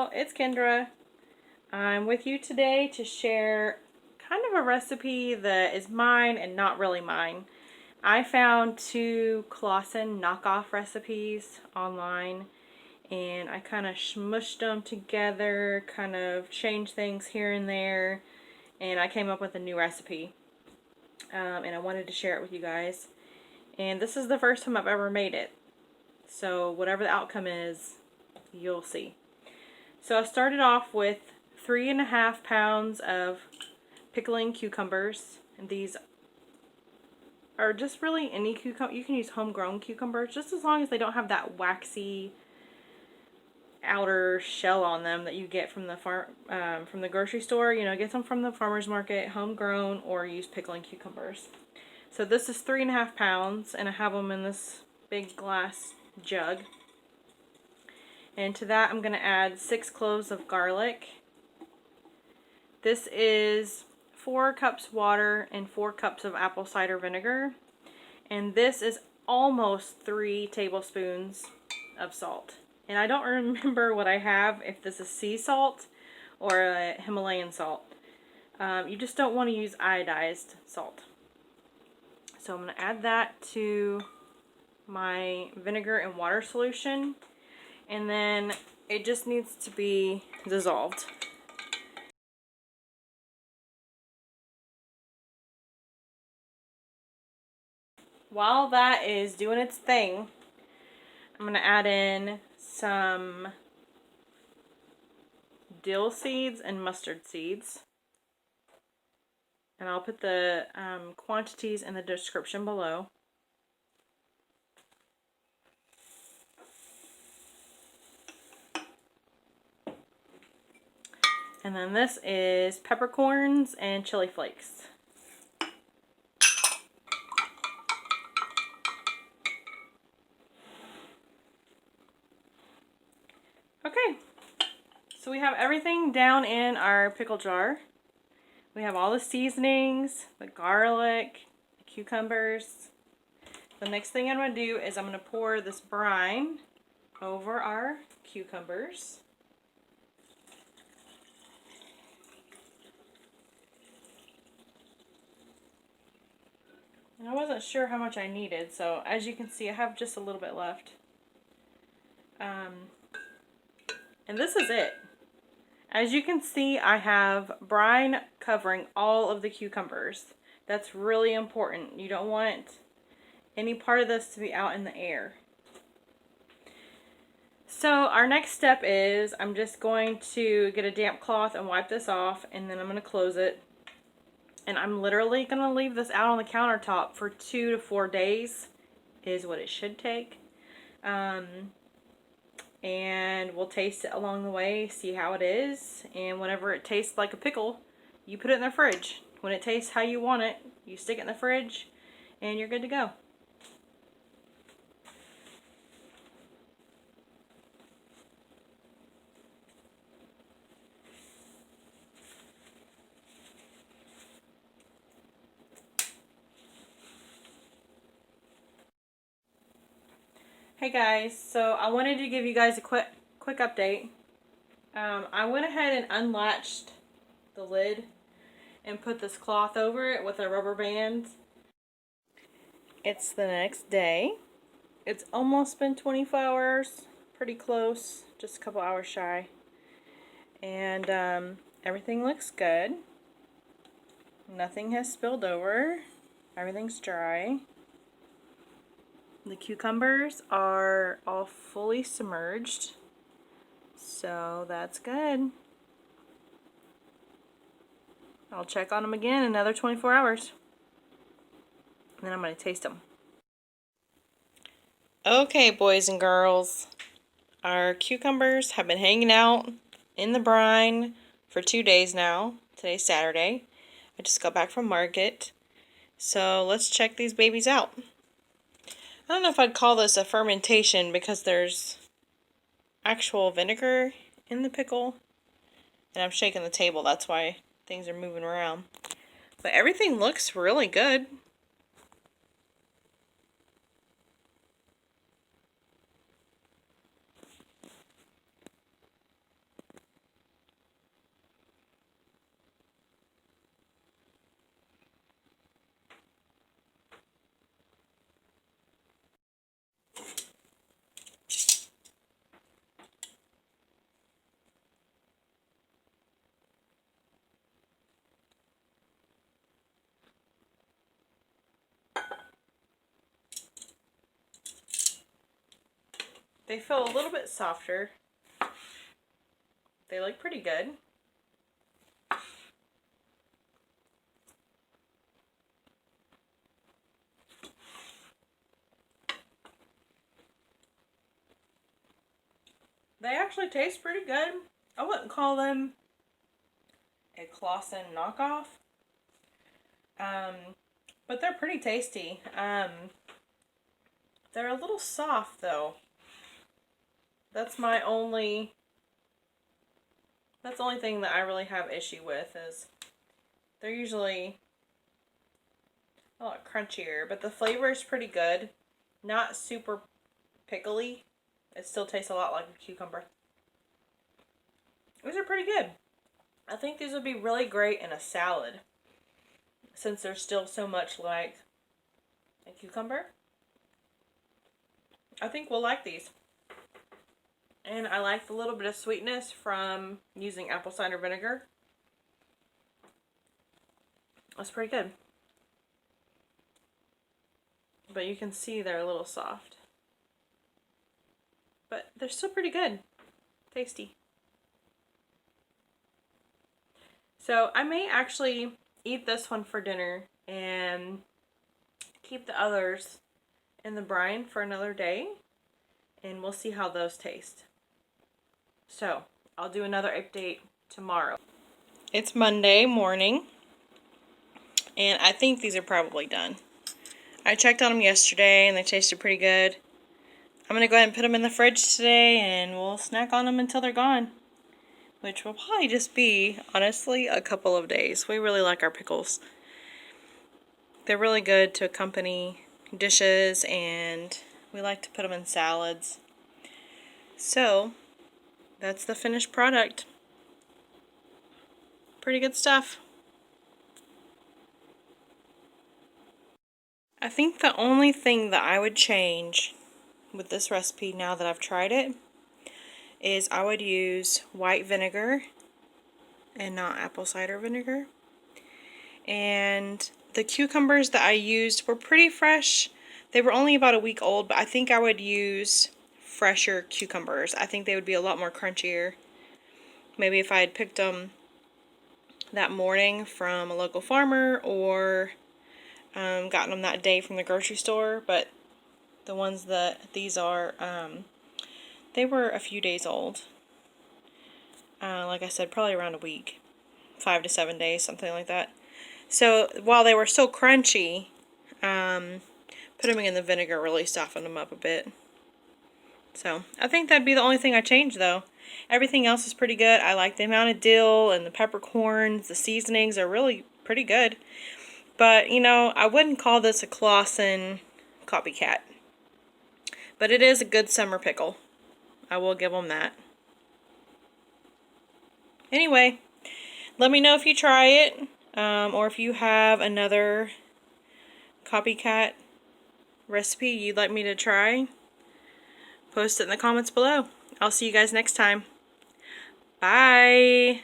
y'all, it's Kendra. I'm with you today to share kind of a recipe that is mine and not really mine. I found 2 Claussen knockoff recipes online and I kind of smooshed them together, kind of changed things here and there, and I came up with a new recipe. And I wanted to share it with you guys. And this is the first time I've ever made it. So whatever the outcome is, you'll see. So I started off with 3.5 pounds of pickling cucumbers, and these are just really any cucumber. You can use homegrown cucumbers just as long as they don't have that waxy outer shell on them that you get from the from the grocery store. You know, get them from the farmer's market, homegrown, or use pickling cucumbers. So this is 3.5 pounds, and I have them in this big glass jug. And to that I'm going to add 6 cloves of garlic. This is 4 cups water and 4 cups of apple cider vinegar. And this is almost 3 tablespoons of salt. And I don't remember what I have, if this is sea salt or a Himalayan salt. You just don't want to use iodized salt. So I'm going to add that to my vinegar and water solution. And then it just needs to be dissolved. While that is doing its thing, I'm going to add in some dill seeds and mustard seeds. And I'll put the quantities in the description below. And then this is peppercorns and chili flakes. Okay, so we have everything down in our pickle jar. We have all the seasonings, the garlic, the cucumbers. The next thing I'm going to do is I'm going to pour this brine over our cucumbers. And I wasn't sure how much I needed, so as you can see I have just a little bit left. And this is it. As you can see, I have brine covering all of the cucumbers. That's really important. You don't want any part of this to be out in the air. So our next step is I'm just going to get a damp cloth and wipe this off, and then I'm going to close it. And I'm literally going to leave this out on the countertop for 2 to 4 days is what it should take. And we'll taste it along the way, see how it is, and whenever it tastes like a pickle, you put it in the fridge. When it tastes how you want it, you stick it in the fridge, and you're good to go. Hey guys, so I wanted to give you guys a quick update. I went ahead and unlatched the lid and put this cloth over it with a rubber band. It's the next day. It's almost been 24 hours, pretty close, just a couple hours shy. And everything looks good. Nothing has spilled over. Everything's dry. The cucumbers are all fully submerged, so that's good. I'll check on them again in another 24 hours. And then I'm going to taste them. Okay, boys and girls. Our cucumbers have been hanging out in the brine for 2 days now. Today's Saturday. I just got back from market. So let's check these babies out. I don't know if I'd call this a fermentation because there's actual vinegar in the pickle. And I'm shaking the table, that's why things are moving around. But everything looks really good. They feel a little bit softer. They look pretty good. They actually taste pretty good. I wouldn't call them a Claussen knockoff. But they're pretty tasty. They're a little soft though. That's the only thing that I really have issue with, is they're usually a lot crunchier, but the flavor is pretty good. Not super pickly. It still tastes a lot like a cucumber. These are pretty good. I think these would be really great in a salad, since they're still so much like a cucumber. I think we'll like these. And I like the little bit of sweetness from using apple cider vinegar. That's pretty good. But you can see they're a little soft. But they're still pretty good. Tasty. So I may actually eat this one for dinner and keep the others in the brine for another day. And we'll see how those taste. So I'll do another update tomorrow. It's Monday morning. And I think these are probably done. I checked on them yesterday and they tasted pretty good. I'm going to go ahead and put them in the fridge today and we'll snack on them until they're gone. Which will probably just be, honestly, a couple of days. We really like our pickles. They're really good to accompany dishes, and we like to put them in salads. So, that's the finished product. Pretty good stuff. I think the only thing that I would change with this recipe now that I've tried it is I would use white vinegar and not apple cider vinegar. And the cucumbers that I used were pretty fresh. They were only about a week old, but I think I would use fresher cucumbers. I think they would be a lot more crunchier. Maybe if I had picked them that morning from a local farmer, or gotten them that day from the grocery store. But the ones that these are, they were a few days old. Like I said, probably around a week. 5 to 7 days, something like that. So while they were still crunchy, putting them in the vinegar really softened them up a bit. So I think that'd be the only thing I changed though. Everything else is pretty good. I like the amount of dill and the peppercorns. The seasonings are really pretty good. But, you know, I wouldn't call this a Claussen Copycat. But it is a good summer pickle. I will give them that. Anyway, let me know if you try it, or if you have another Copycat recipe you'd like me to try. Post it in the comments below. I'll see you guys next time. Bye!